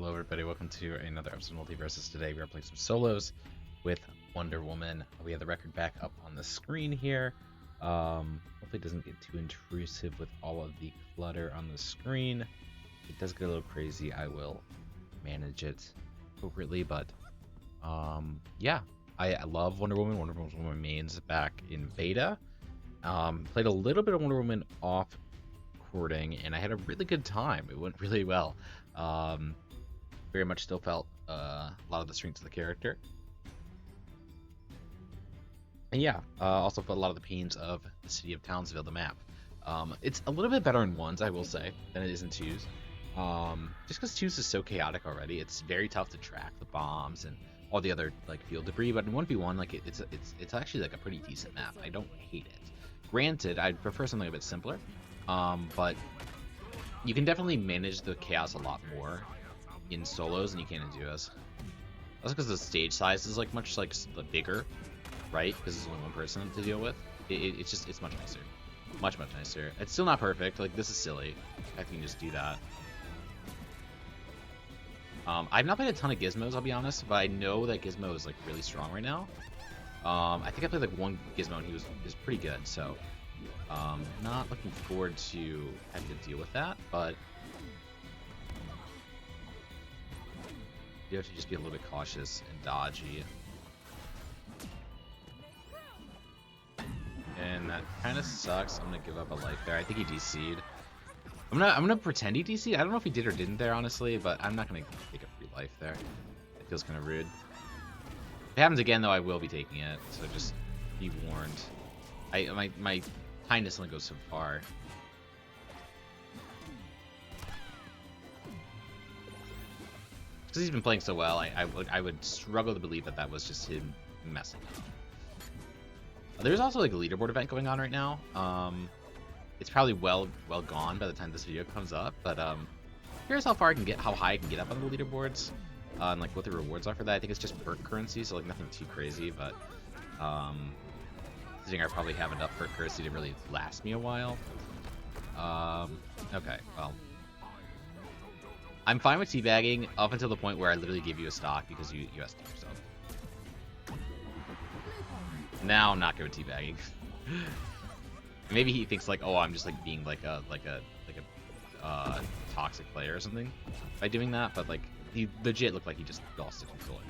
Hello everybody, welcome to another episode of Multiversus. Today we are playing some solos with Wonder Woman. We have the record back up on the screen here. Hopefully it doesn't get too intrusive with all of the clutter on the screen. If it does get a little crazy, I will manage it appropriately, but yeah, I love Wonder Woman. Wonder Woman remains back in beta. Played a little bit of Wonder Woman off recording and I had a really good time. It went really well. Very much still felt a lot of the strengths of the character. And yeah, also felt a lot of the pains of the city of Townsville, the map. It's a little bit better in ones, I will say, than it is in twos. Just because twos is so chaotic already, it's very tough to track the bombs and all the other like field debris. But in 1v1, like it's actually like a pretty decent map. I don't hate it. Granted, I'd prefer something a bit simpler, but you can definitely manage the chaos a lot more in solos than you can in duos. That's because the stage size is like much like bigger, right? Because there's only one person to deal with. It's much nicer, much nicer. It's still not perfect. Like this is silly. I can just do that. I've not played a ton of Gizmos, I'll be honest, but I know that Gizmo is like really strong right now. I think I played like one Gizmo and he was pretty good. So not looking forward to having to deal with that, but you have to just be a little bit cautious and dodgy. And that kind of sucks. I'm gonna give up a life there. I think he DC'd. I'm gonna pretend he DC'd. I don't know if he did or didn't there, honestly, but I'm not gonna take a free life there. It feels kind of rude. If it happens again, though, I will be taking it. So just be warned. My kindness only goes so far. Because he's been playing so well, I would struggle to believe that was just him messing up. There's also like a leaderboard event going on right now. It's probably well gone by the time this video comes up, but here's how far I can get, how high I can get up on the leaderboards, and like what the rewards are for that. I think it's just perk currency, so like nothing too crazy, but I think I probably have enough perk currency to really last me a while. Okay, well. I'm fine with teabagging up until the point where I literally give you a stock because you asked yourself. Now I'm not good with teabagging. Maybe he thinks like, oh, I'm just like being like a toxic player or something by doing that, but like he legit looked like he just lost the controller.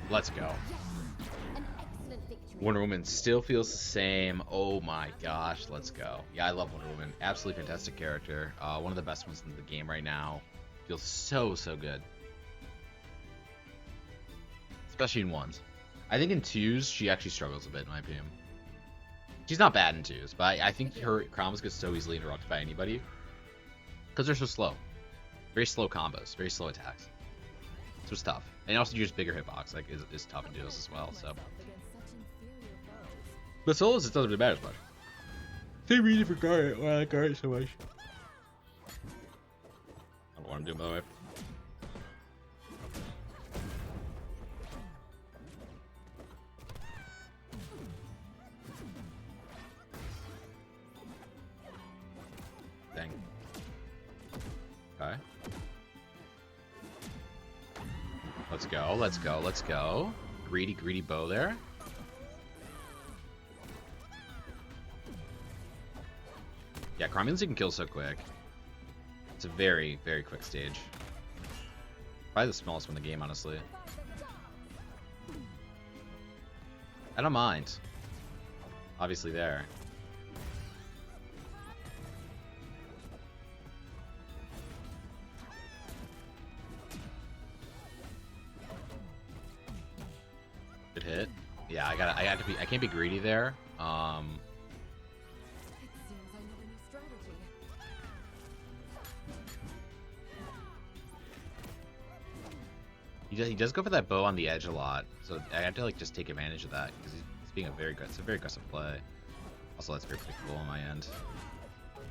Let's go. Wonder Woman still feels the same. Oh my gosh, let's go. Yeah, I love Wonder Woman. Absolutely fantastic character. One of the best ones in the game right now. Feels so good. Especially in ones. I think in twos, she actually struggles a bit, in my opinion. She's not bad in twos, but I think her combos get so easily interrupted by anybody. Because they're so slow. Very slow combos, very slow attacks. So it's tough. And also use bigger hitbox, like is tough in duos as well, so. But solos it doesn't really matter as much. Same reason for Garnet, why I like Garnet so much. I don't want to do it by the way. Dang. Okay. Let's go. Greedy bow there. Yeah, Cromulans you can kill so quick. It's a very quick stage. Probably the smallest one in the game, honestly. I don't mind. Obviously there. Good hit. Yeah, I can't be greedy there. He does go for that bow on the edge a lot, so I have to like just take advantage of that because he's being it's a very aggressive play. Also, that's very predictable on my end.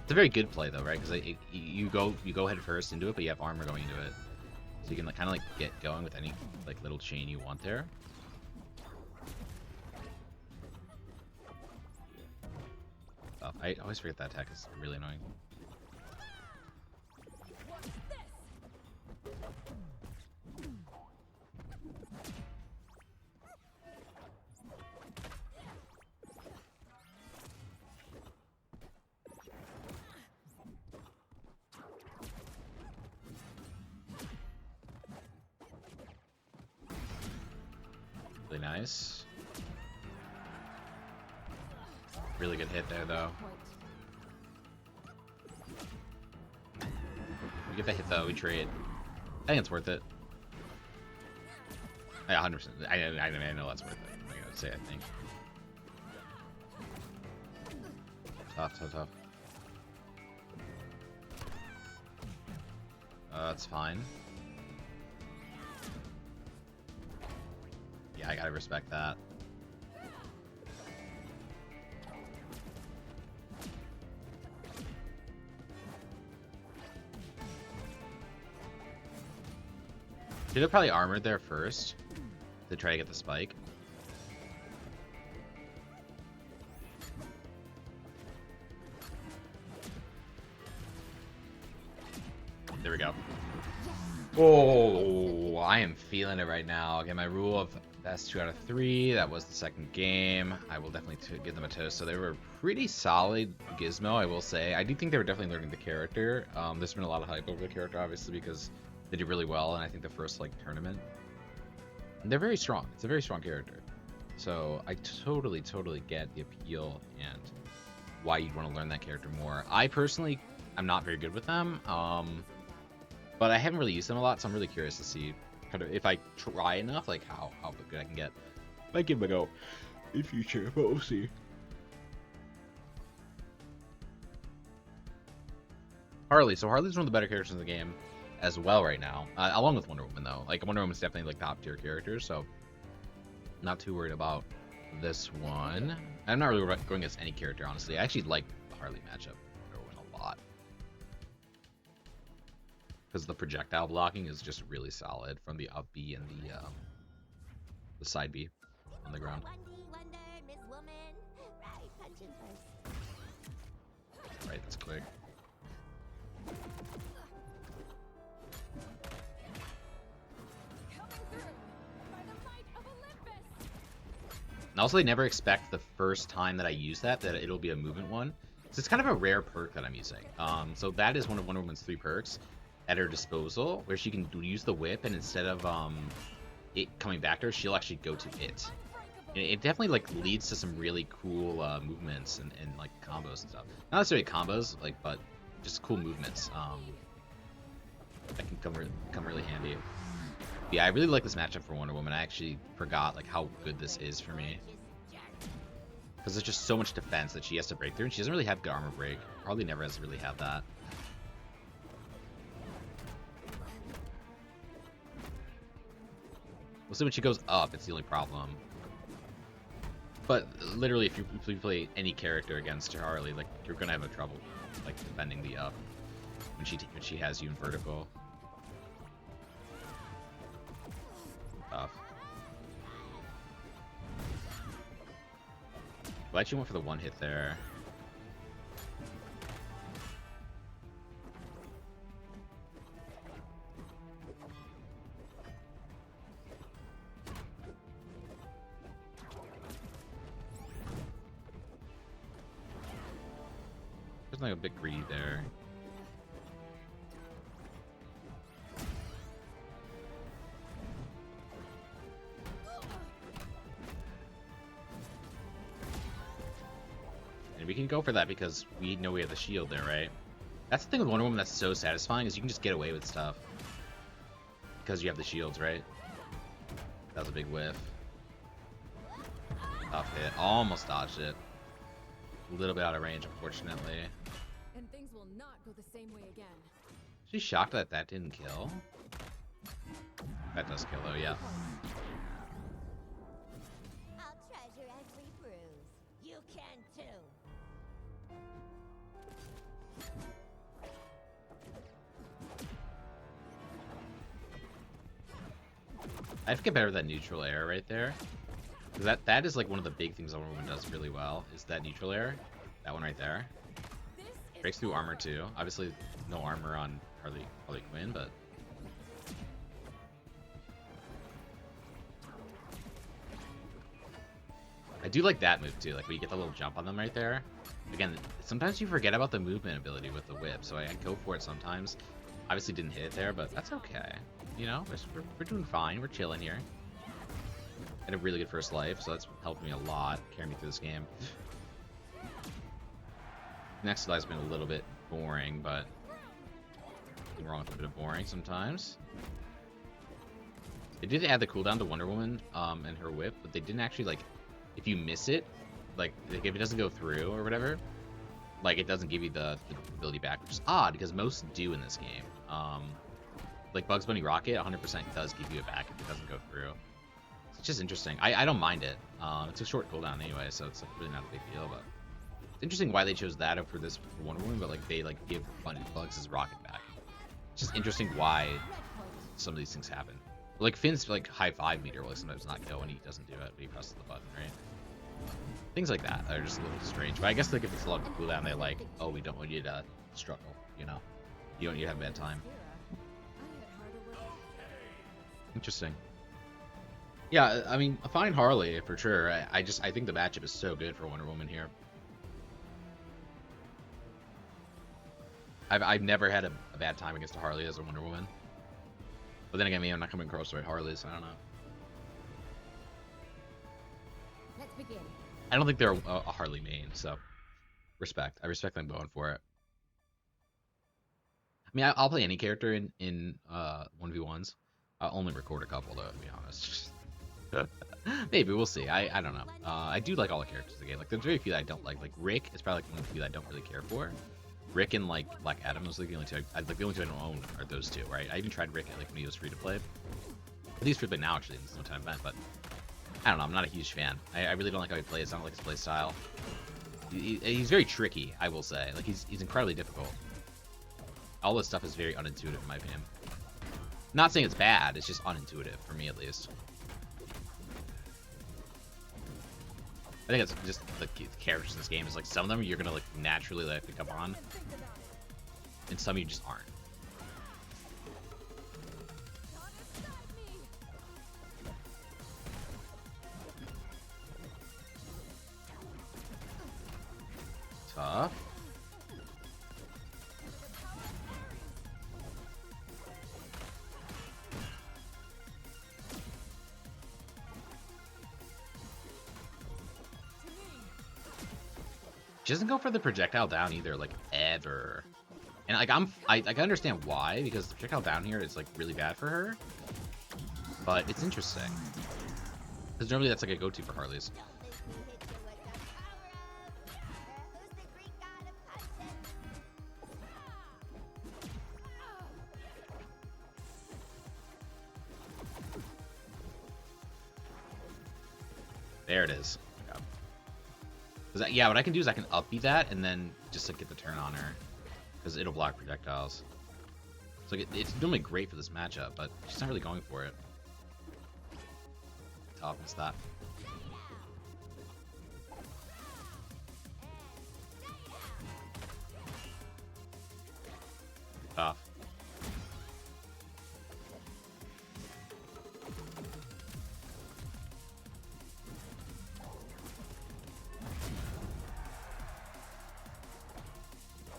It's a very good play though, right? Because you go head first into it, but you have armor going into it, so you can like, kind of like get going with any like little chain you want there. I always forget that attack is really annoying. Really nice. Really good hit there, though. We get the hit, though. We trade. I think it's worth it. Yeah, 100%. I know that's worth it. I gotta say, I think. Tough. That's fine. Yeah, I gotta respect that. Should have probably armored there first to try to get the spike. There we go. Oh, I am feeling it right now. Okay, my rule of best 2 out of 3. That was the second game. I will definitely give them a toast. So they were pretty solid Gizmo, I will say. I do think they were definitely learning the character. There's been a lot of hype over the character, obviously, because they did really well, and I think the first like tournament. And they're very strong. It's a very strong character. So I totally get the appeal and why you'd want to learn that character more. I personally, I'm not very good with them. But I haven't really used them a lot, so I'm really curious to see kind of if I try enough, like how good I can get. Might give them a go in future, but we'll see. Harley. So Harley's one of the better characters in the game as well right now, along with Wonder Woman though. Like Wonder Woman's definitely like top tier characters, so not too worried about this one. I'm not really going against any character, honestly. I actually like the Harley matchup with Wonder Woman a lot. Because the projectile blocking is just really solid from the up B and the side B on the ground. Right, that's quick. And also, they never expect the first time that I use that it'll be a movement one. So it's kind of a rare perk that I'm using. So that is one of Wonder Woman's 3 perks at her disposal, where she can use the whip, and instead of it coming back to her, she'll actually go to it. And it definitely like leads to some really cool movements and like combos and stuff. Not necessarily combos, like, but just cool movements. That can come really handy. Yeah, I really like this matchup for Wonder Woman. I actually forgot like how good this is for me, because there's just so much defense that she has to break through, and she doesn't really have good armor break. Probably never has really had that. We'll see when she goes up. It's the only problem. But literally, if you play any character against Harley, like you're gonna have no trouble like defending the up when she has you in vertical. Tough. Glad you went for the one hit there. There's like a bit greedy there. And we can go for that because we know we have the shield there, right? That's the thing with Wonder Woman that's so satisfying, is you can just get away with stuff because you have the shields, right? That was a big whiff. Tough hit. Almost dodged it. A little bit out of range, unfortunately. And things will not go the same way again. She's shocked that that didn't kill. That does kill though, yeah. I'll treasure every bruise. You can too. I have to get better with that neutral air right there. Because that is like one of the big things Wonder Woman does really well, is that neutral air. That one right there. Breaks through armor too. Obviously no armor on Harley Quinn, but I do like that move too, like when you get the little jump on them right there. Again, sometimes you forget about the movement ability with the whip, so I go for it sometimes. Obviously didn't hit it there, but that's okay. You know, we're doing fine. We're chilling here. Had a really good first life, so that's helped me a lot, carrying me through this game. Next life's been a little bit boring, but nothing wrong with a bit of boring sometimes. They did add the cooldown to Wonder Woman and her whip, but they didn't actually, like, if you miss it, like if it doesn't go through or whatever, like it doesn't give you the ability back, which is odd because most do in this game. Like Bugs Bunny Rocket 100% does give you it back if it doesn't go through. It's just interesting. I don't mind it. It's a short cooldown anyway, so it's like really not a big deal, but it's interesting why they chose that over this for Wonder Woman, but like they like give Bugs his rocket back. It's just interesting why some of these things happen. Like Finn's like high 5 meter will like sometimes not go when he doesn't do it, but he presses the button, right? Things like that are just a little strange. But I guess like if it's a lot of cooldown, they're like, oh, we don't want you to struggle, you know? You don't need to have a bad time. Interesting. Yeah, I mean, a fine Harley for sure. I think the matchup is so good for Wonder Woman here. I've never had a bad time against a Harley as a Wonder Woman. But then again, maybe I'm not coming across the right Harleys, so I don't know. Let's begin. I don't think they're a Harley main, so respect. I respect them going for it. I mean, I'll play any character in 1v1s. I'll only record a couple, though, to be honest. Maybe, we'll see. I don't know. I do like all the characters in the game. Like, there's very few that I don't like. Like, Rick is probably like one of the few that I don't really care for. Rick and like Black Adam was like the only two. The only two I don't own are those two, right? I even tried Rick like when he was free to play. He's free to play now actually. This is no time event, but I don't know. I'm not a huge fan. I really don't like how he plays. I don't like his play style. He's very tricky, I will say. Like he's incredibly difficult. All this stuff is very unintuitive in my opinion. Not saying it's bad. It's just unintuitive for me at least. I think it's just the characters in this game is like some of them you're gonna like naturally like pick up on, and some you just aren't. Tough. She doesn't go for the projectile down either, like ever. And like I can understand why, because the projectile down here is like really bad for her. But it's interesting. Because normally that's like a go-to for Harleys. There it is. Yeah, what I can do is I can upbeat that and then just like get the turn on her, because it'll block projectiles. So like, it's normally great for this matchup, but she's not really going for it. Tough, missed that. Tough.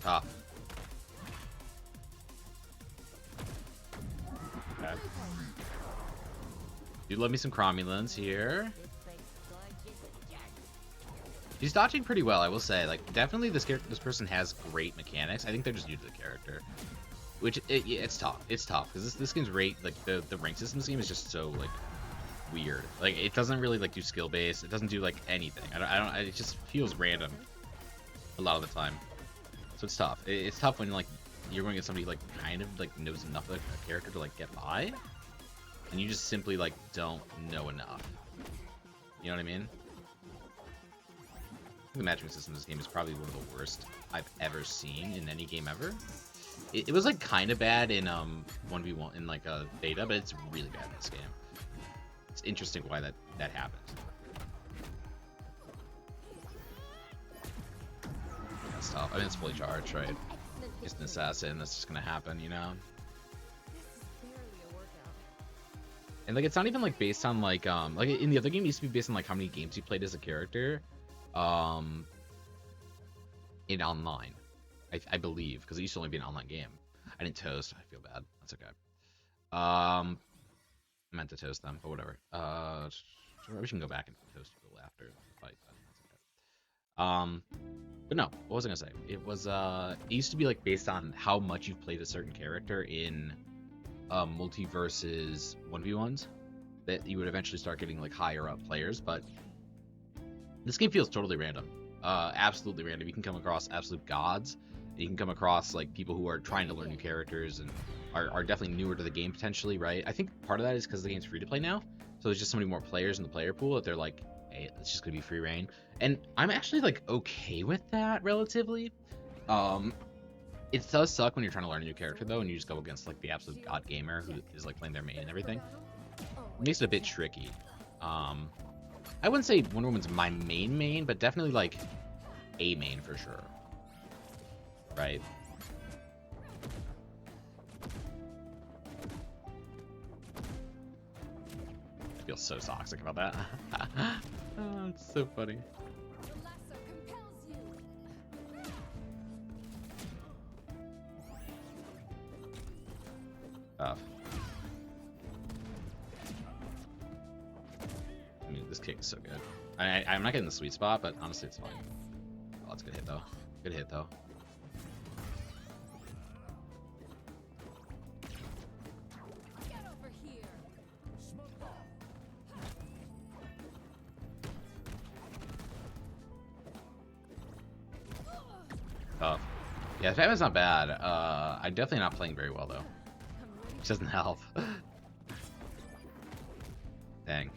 Tough. Okay. Do love me some Cromulans here. She's dodging pretty well, I will say. Like, definitely this person has great mechanics. I think they're just new to the character, which it's tough. It's tough because this game's rate, like the rank system in this game is just so like weird. Like it doesn't really like do skill based. It doesn't do like anything. I don't. It just feels random a lot of the time. So it's tough. It's tough when like you're going to get somebody like kind of like knows enough of a character to like get by. and you just simply like don't know enough. You know what I mean? The matching system in this game is probably one of the worst I've ever seen in any game ever. It was like kind of bad in 1v1 in like a beta, but it's really bad in this game. It's interesting why that happened. That's tough. I mean, it's fully charged, right? It's an assassin. That's just gonna happen, you know. And like, it's not even like based on like in the other game, it used to be based on like how many games you played as a character, in online, I believe, because it used to only be an online game. I didn't toast. I feel bad. That's okay. I meant to toast them, but whatever. We can go back and toast people after the fight. But that's okay. But no, what was I gonna say? It was it used to be like based on how much you've played a certain character in Multiversus 1v1s that you would eventually start getting like higher up players, but this game feels totally random. Absolutely random. You can come across absolute gods. You can come across like people who are trying to learn new characters and are definitely newer to the game potentially, right? I think part of that is because the game's free to play now, so there's just so many more players in the player pool that they're like, hey, it's just gonna be free reign. And I'm actually like okay with that relatively. It does suck when you're trying to learn a new character though, and you just go against like the absolute god gamer who is like playing their main and everything. It makes it a bit tricky. I wouldn't say Wonder Woman's my main, but definitely like a main for sure. Right? I feel so toxic about that. Oh, it's so funny. Tough. I mean, this kick is so good. I'm not getting the sweet spot, but honestly, it's fine. Oh, that's a good hit, though. Good hit, though. Get over here. Tough. Yeah, Fatman's not bad. I'm definitely not playing very well, though. Which doesn't help. Dang.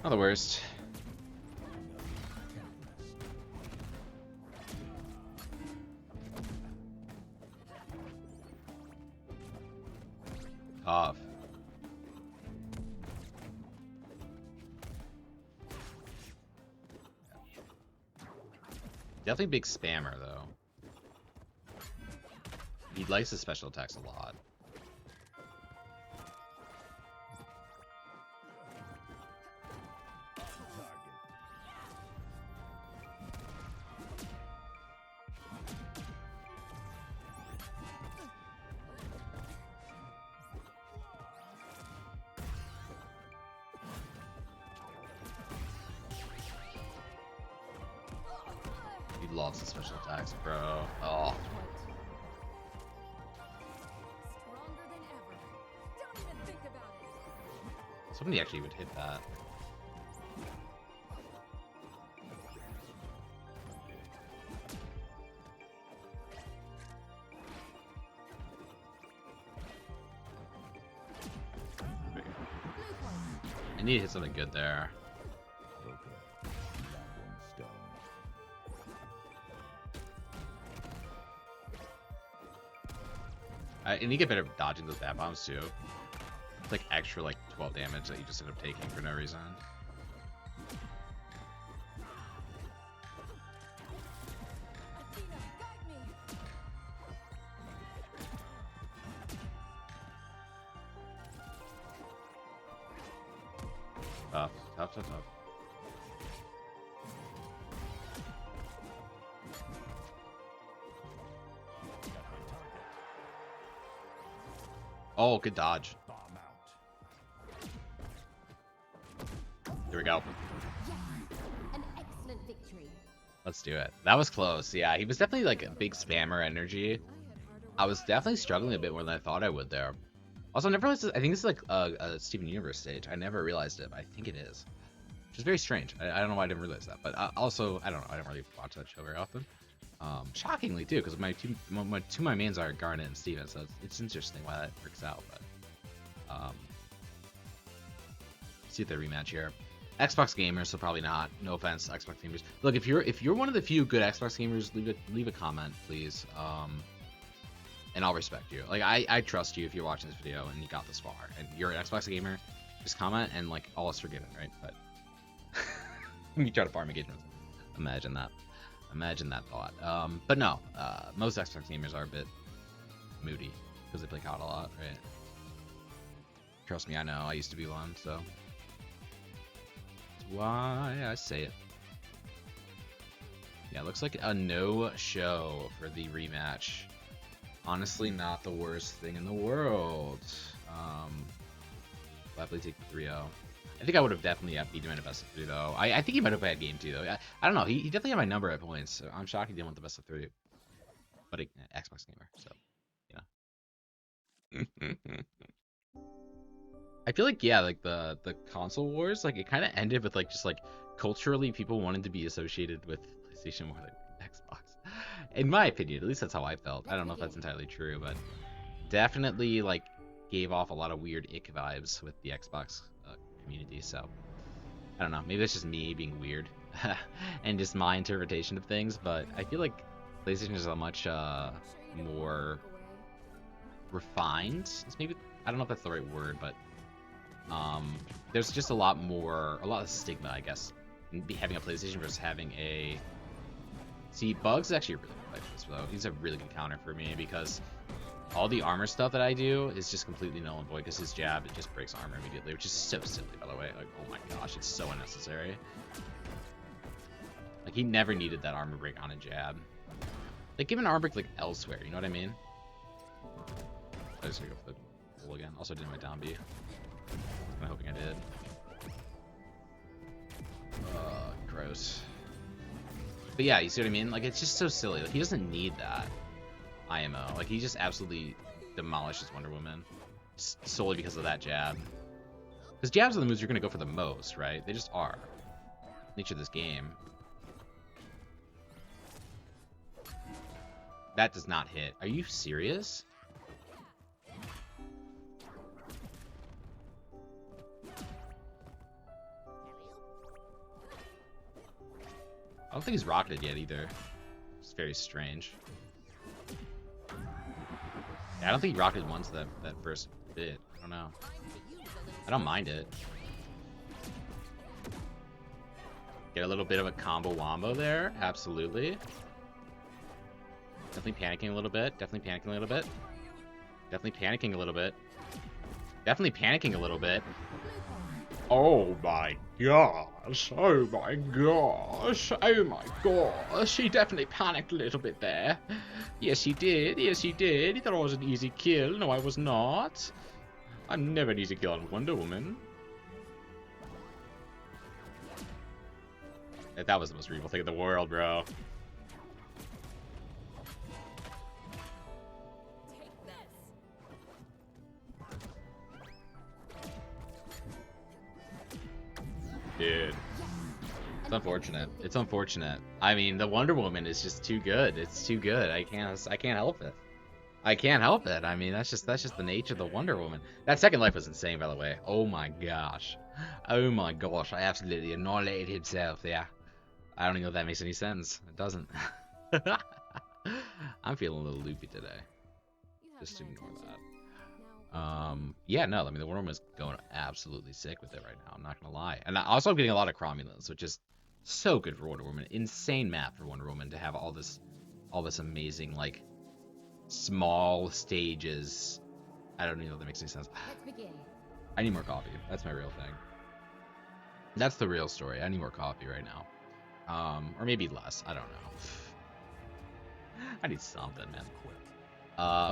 Not the worst. Tough. Definitely big spammer though. He likes his special attacks a lot. He loves the special attacks, bro. Oh. Stronger than ever. Don't even think about it. Somebody actually would hit that. I need to hit something good there. I need to get better at dodging those bat bombs too. It's like extra like 12 damage that you just end up taking for no reason. Athena, guide me. Tough. Oh, good dodge. Here we go. Yes, an excellent victory. Let's do it. That was close. Yeah, he was definitely like a big spammer energy. I was definitely struggling a bit more than I thought I would there. Also, I never realized this, I think this is like a Steven Universe stage. I never realized it, but I think it is. Which is very strange. I don't know why I didn't realize that. But also, I don't know. I don't really watch that show very often. Shockingly too, because two of my mains are Garnet and Steven, so it's interesting why that works out. But see if they rematch here. Xbox gamers, so probably not. No offense, Xbox gamers. Look, if you're one of the few good Xbox gamers, leave a comment, please. And I'll respect you. Like I trust you if you're watching this video and you got this far, and you're an Xbox gamer. Just comment and like all is forgiven, right? But you try to farm engagements. Imagine that. Imagine that thought. But no, most Xbox gamers are a bit moody because they play COD a lot, right? Trust me, I know. I used to be one, so that's why I say it. Yeah, looks like a no-show for the rematch. Honestly, not the worst thing in the world. Gladly take the 3-0. I think I would have definitely beat him in a best of 3 though. I think he might have had game 2 though. I don't know. He definitely had my number at points. So I'm shocked he didn't want the best of 3. But Xbox gamer, so I feel like like the console wars, like it kind of ended with like just like culturally people wanted to be associated with PlayStation more than Xbox. In my opinion, at least that's how I felt. I don't know if that's entirely true, but definitely like gave off a lot of weird ick vibes with the Xbox community. So I don't know, maybe that's just me being weird and just my interpretation of things, but I feel like PlayStation is a much more refined. It's maybe, I don't know if that's the right word, but there's just a lot of stigma, I guess, in having a PlayStation versus having a. See, Bug's actually a really good player for this though. He's a really good counter for me because all the armor stuff that I do is just completely null and void because his jab, it just breaks armor immediately, which is so silly, by the way. Like, oh my gosh, it's so unnecessary. Like, he never needed that armor break on a jab. Like, give an armor break, like, elsewhere, you know what I mean? I just gotta go for the pull again. Also did my down B. I'm hoping I did. Gross. But yeah, you see what I mean? Like, it's just so silly. Like, he doesn't need that IMO. Like, he just absolutely demolishes Wonder Woman solely because of that jab. Because jabs are the moves you're going to go for the most, right? They just are. Nature of this game. That does not hit. Are you serious? I don't think he's rocketed yet either. It's very strange. Yeah, I don't think he rocketed once that first bit. I don't know. I don't mind it. Get a little bit of a combo wombo there. Absolutely. Definitely panicking a little bit. Definitely panicking a little bit. Definitely panicking a little bit. Definitely panicking a little bit. Oh my gosh. Oh my gosh. Oh my gosh. He definitely panicked a little bit there. Yes, he did. Yes, he did. He thought I was an easy kill. No, I was not. I'm never an easy kill on Wonder Woman. That was the most reasonable thing in the world, bro. Dude, it's unfortunate. It's unfortunate. I mean, the Wonder Woman is just too good. It's too good. I can't help it. I can't help it. I mean, that's just the nature of the Wonder Woman. That second life was insane, by the way. Oh my gosh. Oh my gosh. I absolutely annihilated himself there. I don't even know if that makes any sense. It doesn't. I'm feeling a little loopy today. Just ignore that. Yeah, no, I mean, the Wonder Woman is going absolutely sick with it right now. I'm not gonna lie. And also I'm getting a lot of cromulence, which is so good for Wonder Woman. Insane map for Wonder Woman to have all this amazing, like, small stages. I don't even know if that makes any sense. I need more coffee. That's my real thing. That's the real story. I need more coffee right now. Or maybe less. I don't know. I need something, man.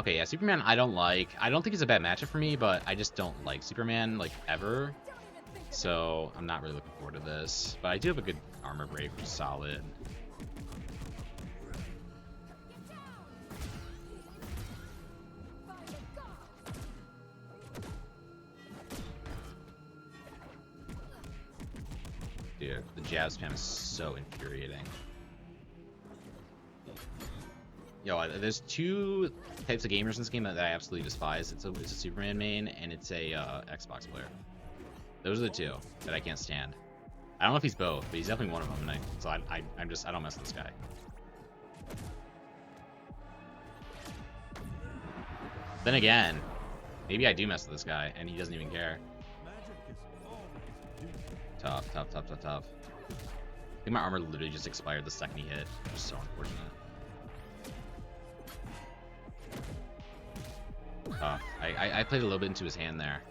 Okay, yeah, Superman I don't like. I don't think he's a bad matchup for me, but I just don't like Superman, like, ever. So I'm not really looking forward to this. But I do have a good armor break, which is solid. Dude, the jab spam is so infuriating. Yo, there's two types of gamers in this game that I absolutely despise. It's a Superman main and it's a Xbox player. Those are the two that I can't stand. I don't know if he's both, but he's definitely one of them. So I don't mess with this guy. Then again, maybe I do mess with this guy and he doesn't even care. Tough. I think my armor literally just expired the second he hit. Which is so unfortunate. I played a little bit into his hand there.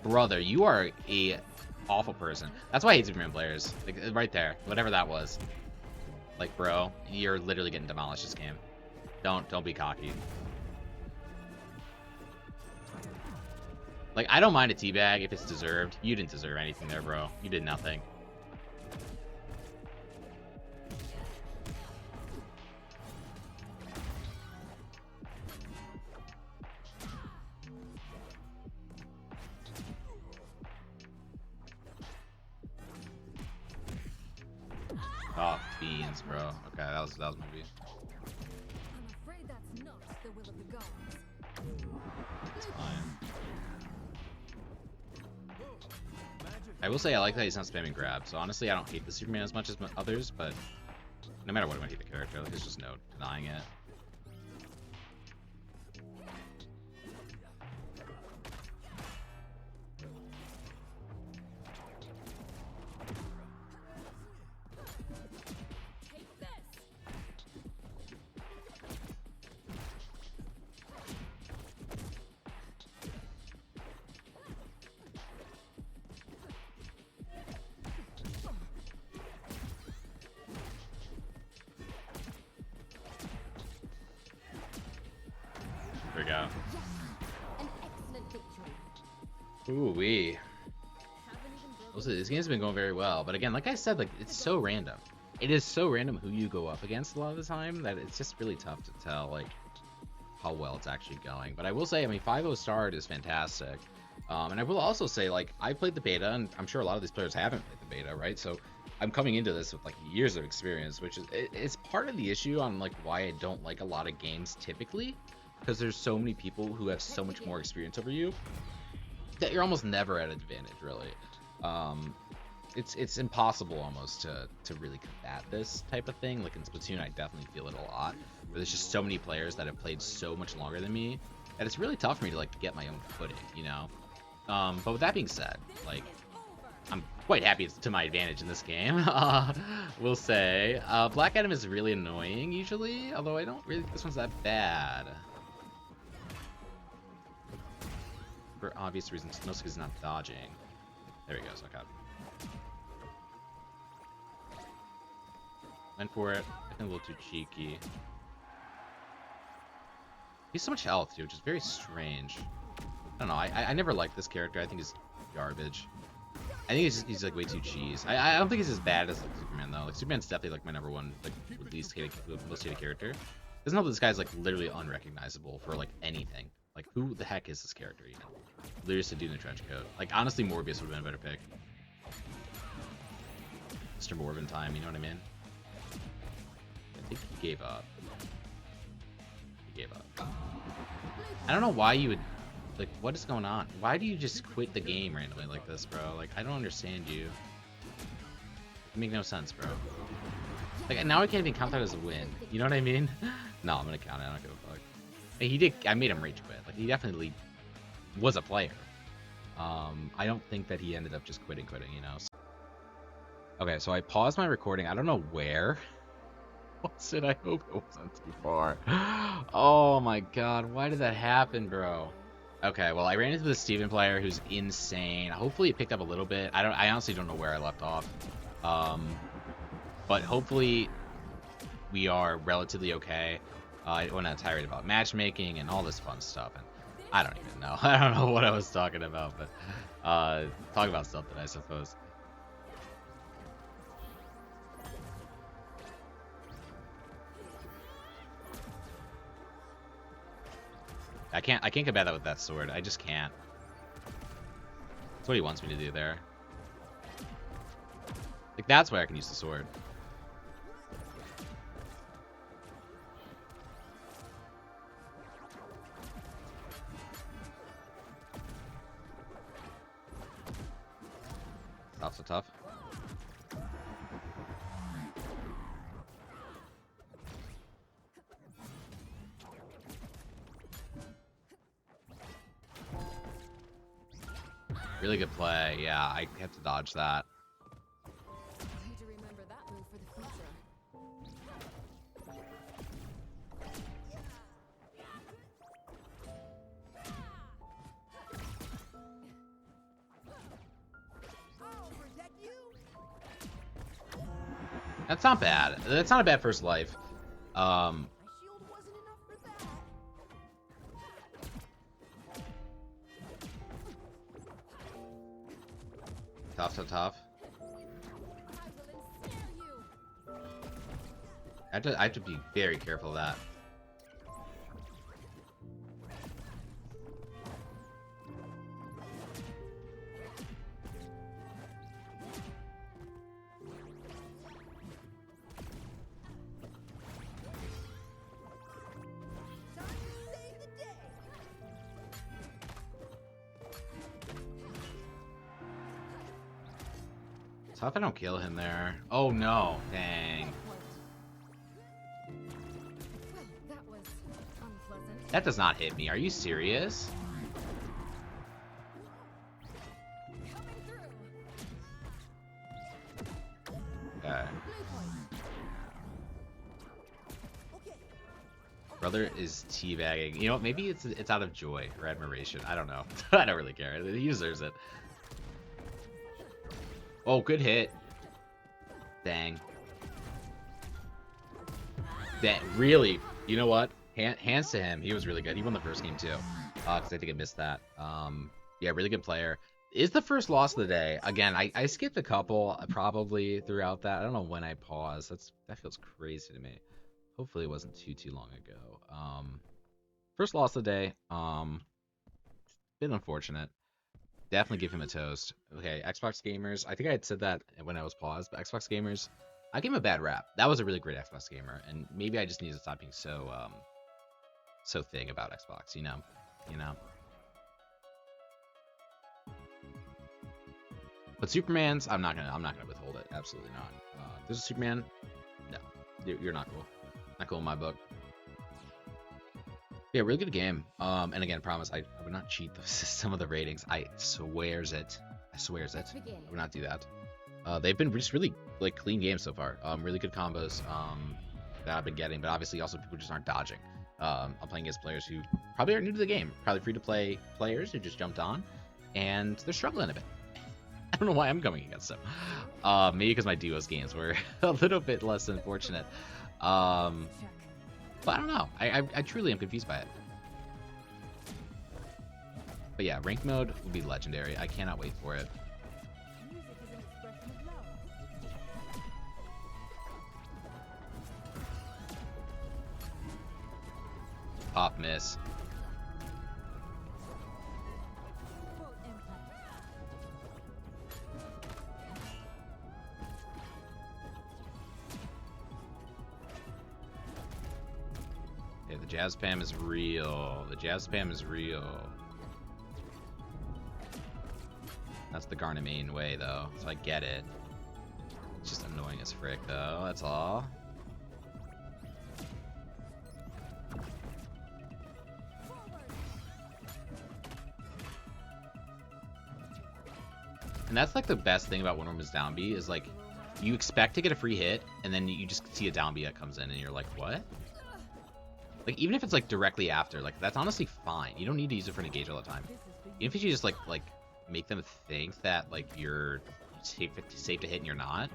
Brother, you are a awful person. That's why I hate Superman players. Like, right there. Whatever that was. Like, bro, you're literally getting demolished this game. Don't be cocky. Like, I don't mind a teabag if it's deserved. You didn't deserve anything there, bro. You did nothing. Oh, beans, bro. Okay, that was my beat. I'm afraid that's not the will of the gods. It's fine. I will say I like that he's not spamming grab. So honestly, I don't hate the Superman as much as others, but no matter what, I'm gonna hate the character. Like, there's just no denying it. Take this. There we go. An excellent victory. Ooh wee. Haven't even broken. Also, this game's been going very well, but again, like I said, like it's so random. It is so random who you go up against a lot of the time that it's just really tough to tell like how well it's actually going. But I will say, I mean, 5-0 start is fantastic. And I will also say, like, I played the beta, and I'm sure a lot of these players haven't played the beta, right? So I'm coming into this with like years of experience, which is it's part of the issue on like why I don't like a lot of games typically, because there's so many people who have so much more experience over you that you're almost never at an advantage, really. It's impossible almost to really combat this type of thing. Like in Splatoon, I definitely feel it a lot, where there's just so many players that have played so much longer than me that it's really tough for me to like get my own footing, you know. But with that being said, like I'm quite happy it's to my advantage in this game. We'll say Black Adam is really annoying usually, although I don't really think this one's that bad. For obvious reasons, mostly because he's not dodging. There he goes. Okay. Went for it. I think a little too cheeky. He's so much health too, which is very strange. I don't know. I never liked this character. I think he's garbage. I think he's like way too cheese. I don't think he's as bad as like Superman though. Like Superman's definitely like my number one like most hated character. Doesn't help that this guy's like literally unrecognizable for like anything. Like who the heck is this character even? Literally just a dude in a trench coat. Like honestly, Morbius would have been a better pick. Mr. Morbin time, you know what I mean? I think he gave up. He gave up. I don't know why you would. Like, what is going on? Why do you just quit the game randomly like this, bro? Like, I don't understand you. It make no sense, bro. Like, now I can't even count that as a win. You know what I mean? No, I'm gonna count it. I don't give a fuck. Like, he did. I made him rage quit. Like, he definitely was a player. I don't think that he ended up just quitting, you know? Okay, so I paused my recording. I don't know where. Was it? I hope it wasn't too far. Oh my god, why did that happen, bro? Okay, well, I ran into the Steven player who's insane. Hopefully it picked up a little bit. I honestly don't know where I left off. But hopefully we are relatively okay. I went on a tirade about matchmaking and all this fun stuff, and I don't even know. I don't know what I was talking about, but talk about something, I suppose. I can't combat that with that sword. I just can't. That's what he wants me to do there. Like, that's where I can use the sword. Not so tough. Really good play. Yeah, I have to dodge that. I need to remember that move for the future. I'll protect you. That's not bad. That's not a bad first life. My shield wasn't enough for that. Tough, tough, tough. I will ensnare you. I have to be very careful of that. Time to save the day. Tough I don't kill him there. Oh no. Dang. Well, that was unpleasant. That does not hit me. Are you serious? Coming through. Okay. Blue point. Okay. Brother is teabagging. You know what? Maybe it's out of joy or admiration. I don't know. I don't really care. He deserves it. Oh, good hit. Dang. That really, you know what? Hands to him. He was really good. He won the first game too. Because I think I missed that. Yeah, really good player. Is the first loss of the day. Again, I skipped a couple probably throughout that. I don't know when I paused. That feels crazy to me. Hopefully it wasn't too long ago. First loss of the day. Bit unfortunate. Definitely give him a toast. Okay, Xbox gamers. I think I had said that when I was paused, but Xbox gamers, I gave him a bad rap. That was a really great Xbox gamer, and maybe I just need to stop being so thing about Xbox. You know. But Superman's, I'm not gonna withhold it. Absolutely not. There's a Superman. No, you're not cool. Not cool in my book. Yeah, really good game. And again, promise I would not cheat some of the ratings. I swears it. I would not do that. They've been just really like clean games so far. Really good combos that I've been getting, but obviously also people just aren't dodging. I'm playing against players who probably are new to the game, probably free to play players who just jumped on, and they're struggling a bit. I don't know why I'm going against them. Maybe because my duos games were a little bit less than fortunate. Check. But I don't know. I truly am confused by it. But yeah, rank mode will be legendary. I cannot wait for it. Music is an expression of love. Pop miss. Full impact. Yeah, the jazz spam is real. The jazz spam is real. That's the Garnamane way, though, so I get it. It's just annoying as frick, though. That's all. And that's like the best thing about Wonder Woman's down B is like you expect to get a free hit, and then you just see a down B that comes in, and you're like, what? Like even if it's like directly after, like that's honestly fine. You don't need to use it for an engage all the time. Even if you just like make them think that like you're safe to hit and you're not.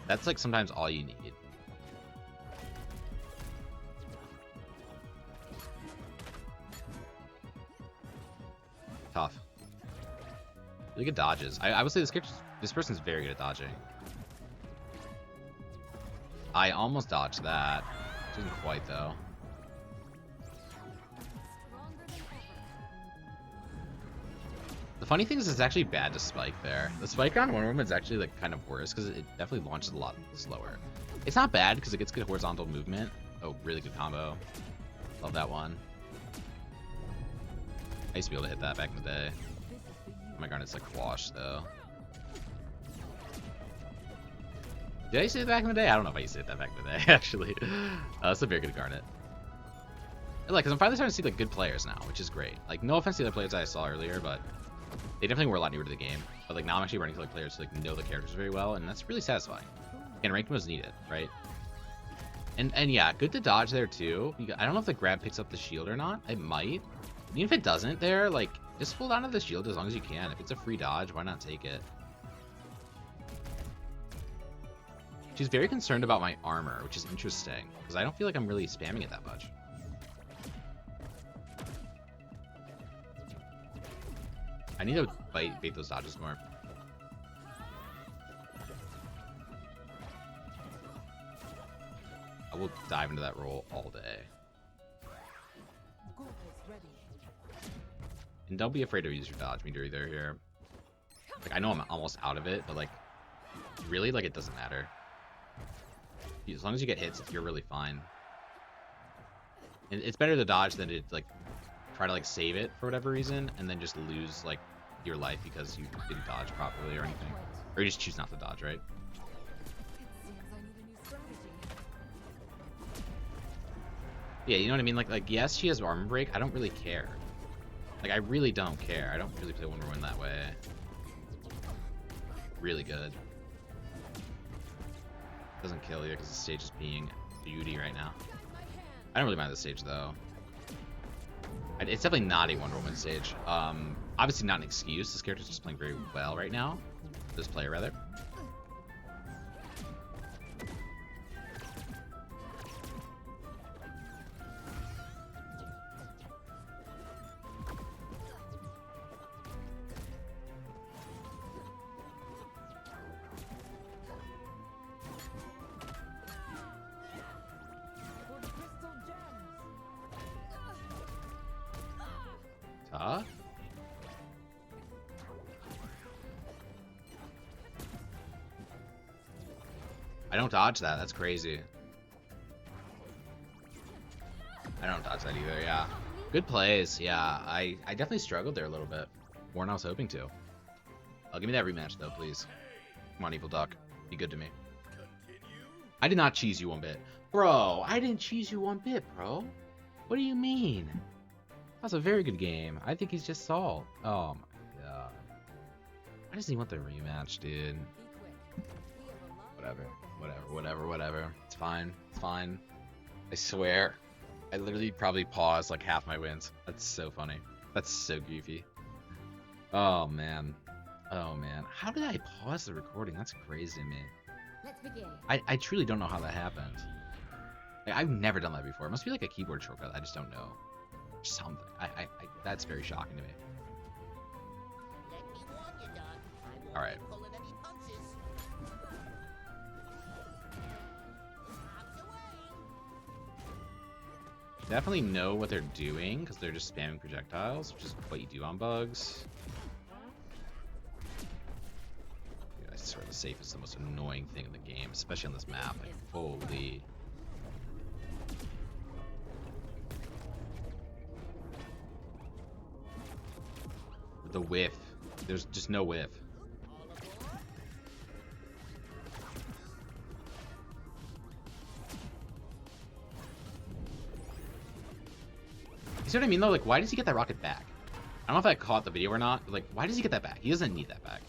That's like sometimes all you need. Tough. Really good dodges. I would say this person's very good at dodging. I almost dodged that. Didn't quite though. Stronger than ever. The funny thing is it's actually bad to spike there. The spike on Wonder Woman is actually like kind of worse because it definitely launches a lot slower. It's not bad because it gets good horizontal movement. Oh, really good combo. Love that one. I used to be able to hit that back in the day. This is for you. Oh my god, it's like quash though. Did I use it back in the day? I don't know if I used it that back in the day, actually. That's a very good garnet. Like, because I'm finally starting to see like good players now, which is great. Like, no offense to the other players I saw earlier, but they definitely were a lot newer to the game. But like now I'm actually running to like players who like know the characters very well, and that's really satisfying. And ranked modes need it, right? And yeah, good to dodge there too. I don't know if the grab picks up the shield or not. It might. Even if it doesn't there, like, just hold on to the shield as long as you can. If it's a free dodge, why not take it? She's very concerned about my armor, which is interesting, because I don't feel like I'm really spamming it that much. I need to bait those dodges more. I will dive into that role all day. And don't be afraid to use your dodge meter either here. Like, I know I'm almost out of it, but like, really, like, it doesn't matter. As long as you get hits, you're really fine. And it's better to dodge than to like try to like save it for whatever reason and then just lose like your life because you didn't dodge properly or anything. Or you just choose not to dodge, right? Yeah, you know what I mean? Like yes, she has armor break. I don't really care. Like, I really don't care. I don't really play Wonder Woman that way. Really good. Doesn't kill you because the stage is being beauty right now. I don't really mind the stage though. It's definitely not a Wonder Woman stage. Obviously not an excuse. This character's just playing very well right now. This player rather. Huh? I don't dodge that. That's crazy. I don't dodge that either, yeah. Good plays, yeah. I definitely struggled there a little bit. More than I was hoping to. Give me that rematch, though, please. Come on, Evil Duck. Be good to me. I did not cheese you one bit. Bro, I didn't cheese you one bit, bro. What do you mean? That's a very good game. I think he's just salt. Oh my god. I just need want the rematch, dude. Whatever. It's fine. It's fine. I swear. I literally probably paused like half my wins. That's so funny. That's so goofy. Oh man. Oh man. How did I pause the recording? That's crazy to me. Let's begin. I truly don't know how that happened. I've never done that before. It must be like a keyboard shortcut. I just don't know. Something. That's very shocking to me. All right. Definitely know what they're doing because they're just spamming projectiles, which is what you do on bugs. Dude, I swear the safe is the most annoying thing in the game, especially on this map. Like, holy. The whiff. There's just no whiff. You see what I mean though? Like, why does he get that rocket back? I don't know if I caught the video or not, but like, why does he get that back? He doesn't need that back.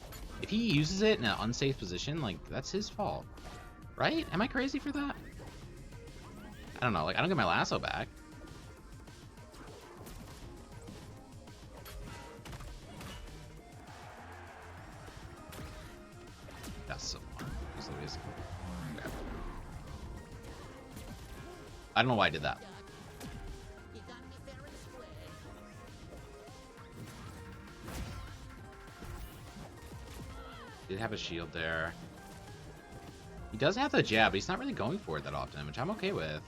If he uses it in an unsafe position, like, that's his fault. Right? Am I crazy for that? I don't know. Like, I don't get my lasso back. That's so fun. Okay. I don't know why I did that. Did have a shield there. He does have the jab, but he's not really going for it that often, which I'm okay with.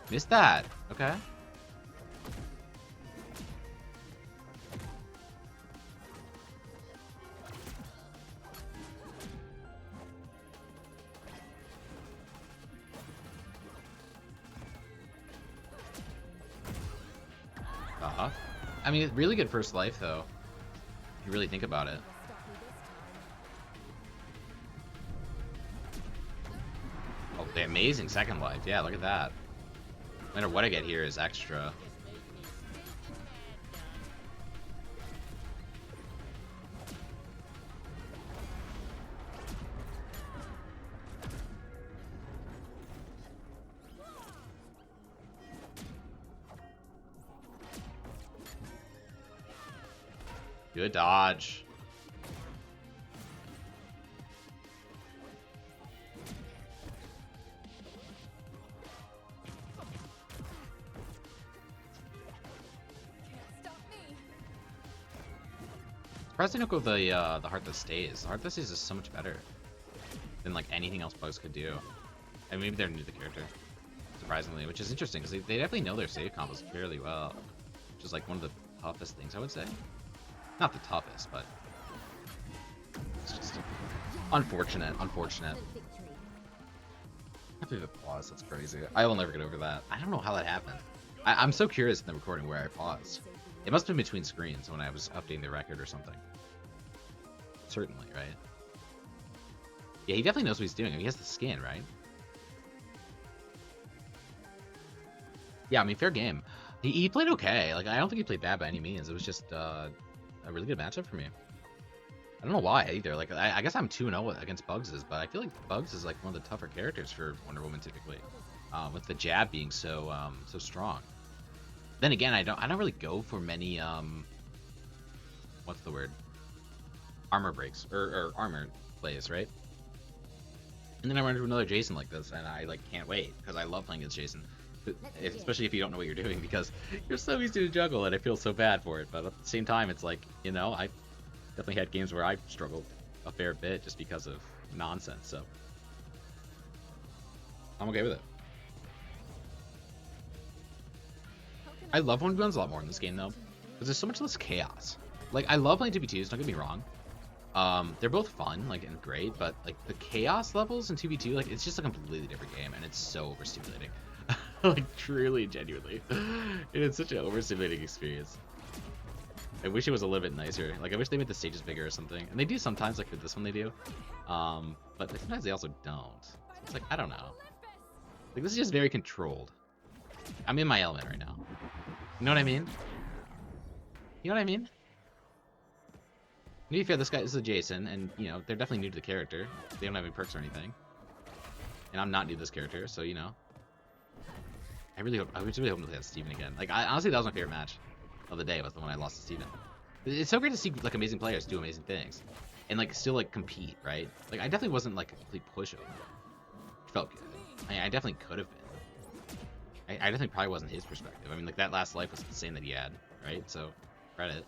Missed that. Okay. I mean, really good first life, though. you really think about it. Stop me this time. Oh, the amazing second life. Yeah, look at that. No matter what I get here is extra. Good dodge. Can't stop me. Surprised they don't go the heart that stays. The heart that stays is so much better than like anything else bugs could do. And maybe they're new to the character, surprisingly, which is interesting because they definitely know their save combos fairly well, which is like one of the toughest things I would say. Not the toughest, but it's just unfortunate. Unfortunate. I have to pause. That's crazy. I will never get over that. I don't know how that happened. I'm so curious in the recording where I paused. It must have been between screens when I was updating the record or something. Certainly, right? Yeah, he definitely knows what he's doing. He has the skin, right? Yeah, I mean, fair game. He played okay. Like, I don't think he played bad by any means. It was just a really good matchup for me. I don't know why either. Like, I guess I'm 2-0 against Bugs', but I feel like Bugs is like one of the tougher characters for Wonder Woman typically, with the jab being so so strong. Then again, I don't really go for many what's the word? Armor breaks or armor plays, right? And then I run into another Jason like this, and I like can't wait because I love playing against Jason, especially if you don't know what you're doing because you're so easy to juggle, and I feel so bad for it. But at the same time, it's like, you know, I definitely had games where I struggled a fair bit just because of nonsense. So I'm okay with it. I love 1v1s a lot more in this game though, because there's so much less chaos. Like, I love playing 2v2s, don't get me wrong. They're both fun, like, and great, but like the chaos levels in 2v2, like, it's just a completely different game, and it's so overstimulating. Like, truly, genuinely, it's such an overstimulating experience. I wish it was a little bit nicer. Like, I wish they made the stages bigger or something, and they do sometimes. Like for this one, they do. But sometimes they also don't. So it's like, I don't know. Like, this is just very controlled. I'm in my element right now. You know what I mean? You know what I mean? To be fair, this guy is a Jason, and, you know, they're definitely new to the character. They don't have any perks or anything. And I'm not new to this character, so, you know. I was really hoping to play as Steven again. Like, honestly, that was my favorite match of the day, was the one I lost to Steven. It's so great to see, like, amazing players do amazing things. And, like, still, like, compete, right? Like, I definitely wasn't, like, a complete pushover. It felt good. I mean, I definitely could have been. I definitely probably wasn't his perspective. I mean, like, that last life was insane that he had, right? So, credit.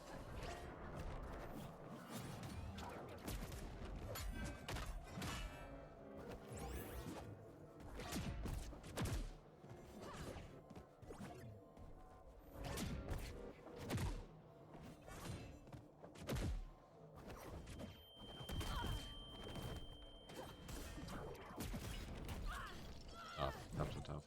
Tough.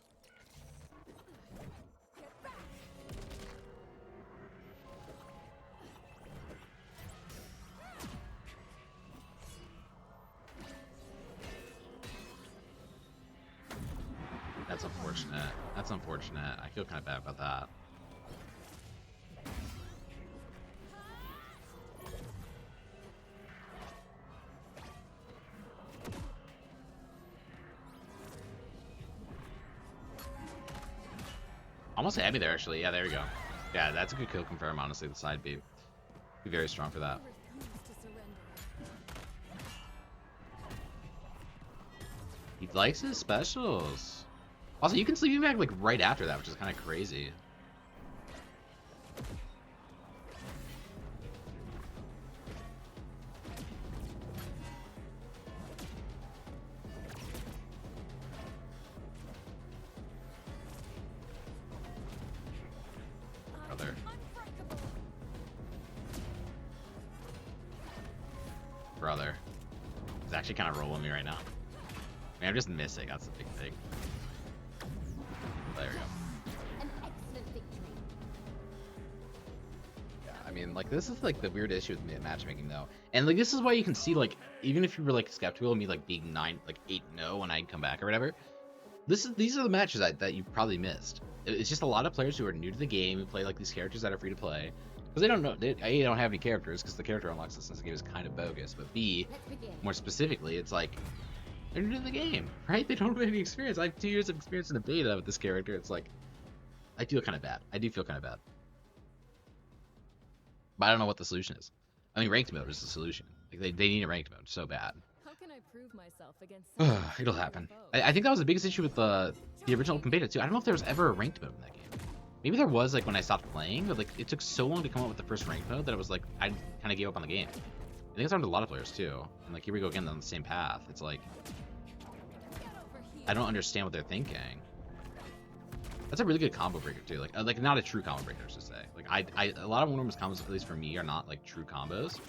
That's unfortunate. That's unfortunate. I feel kind of bad about that. Almost had me there, actually. Yeah, there we go. Yeah, that's a good kill confirm, honestly. The side B. Be very strong for that. He likes his specials. Also, you can sleep back like right after that, which is kind of crazy. Brother. Brother. He's actually kind of rolling me right now. I mean, I'm just missing. That's the big thing. There we go. An excellent victory. Yeah, mean, like, this is like the weird issue with matchmaking though, and like this is why you can see, like, even if you were like skeptical of me like being 8-0 when I come back or whatever, these are the matches that you probably missed. It's just a lot of players who are new to the game who play like these characters that are free to play because they don't know, A, don't have any characters because the character unlock system in the game is kind of bogus, but B, more specifically, it's like they're new to the game, right? They don't have any experience. I have 2 years of experience in the beta with this character. It's like I feel kind of bad. I do feel kind of bad. But I don't know what the solution is. I mean, ranked mode is the solution. Like they need a ranked mode so bad. How can I prove myself against It'll happen. I think that was the biggest issue with the original open beta too. I don't know if there was ever a ranked mode in that game. Maybe there was like when I stopped playing, but like it took so long to come up with the first ranked mode that it was like I kind of gave up on the game. I think it's happened to a lot of players too. And like here we go again on the same path. It's like I don't understand what they're thinking. That's a really good combo breaker too. Like not a true combo breaker, I should say. Like a lot of Wonder Woman's combos, at least for me, are not like true combos.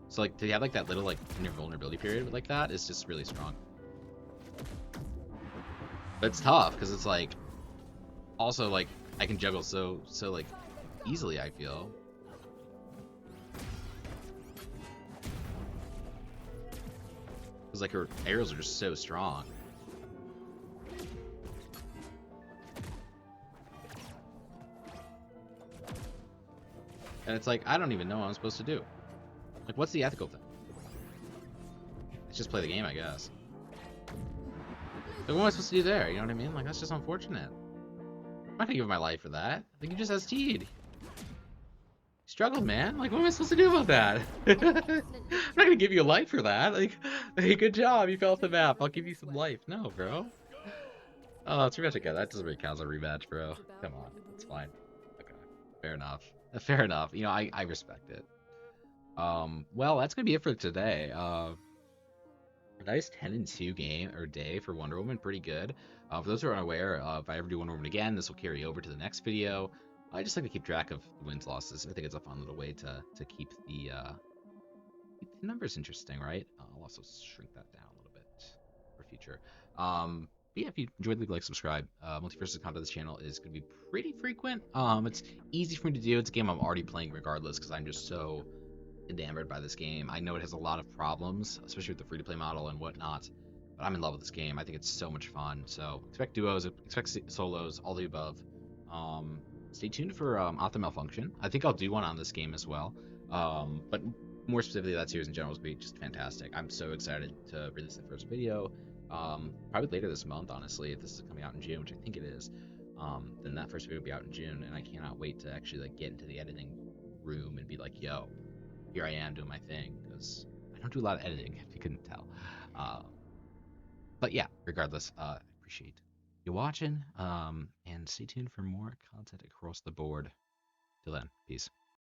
So like to have like that little like invulnerability period like that is just really strong. But it's tough because it's like also like I can juggle so like easily, I feel. Because like her arrows are just so strong. And it's like, I don't even know what I'm supposed to do. Like, what's the ethical thing? Let's just play the game, I guess. Like, what am I supposed to do there? You know what I mean? Like, that's just unfortunate. I'm not gonna give my life for that. Like, you just ST'd. Struggled, man. Like, what am I supposed to do about that? I'm not gonna give you a life for that. Like, hey, good job. You fell off the map. I'll give you some life. No, bro. Oh, it's rematch again. That doesn't really count as a rematch, bro. Come on. It's fine. Okay. Fair enough. Fair enough. You know, I respect it. Well, that's gonna be it for today. A nice 10-2 game or day for Wonder Woman, pretty good. For those who are unaware, if I ever do Wonder Woman again, this will carry over to the next video. I just like to keep track of wins, losses. I think it's a fun little way to keep the numbers interesting, right? I'll also shrink that down a little bit for future. But yeah, if you enjoyed, leave a like, subscribe. Multiversus content of this channel is going to be pretty frequent. It's easy for me to do. It's a game I'm already playing regardless because I'm just so enamored by this game. I know it has a lot of problems, especially with the free-to-play model and whatnot, but I'm in love with this game. I think it's so much fun. So expect duos, expect solos, all the above. Stay tuned for Optim Malfunction. I think I'll do one on this game as well. But more specifically, that series in general will be just fantastic. I'm so excited to release the first video. Probably later this month, honestly, if this is coming out in June, which I think it is. Then that first video will be out in June, and I cannot wait to actually like get into the editing room and be like, yo, here I am doing my thing, because I don't do a lot of editing, if you couldn't tell. But yeah, regardless, appreciate you watching, and stay tuned for more content across the board. Till then, peace.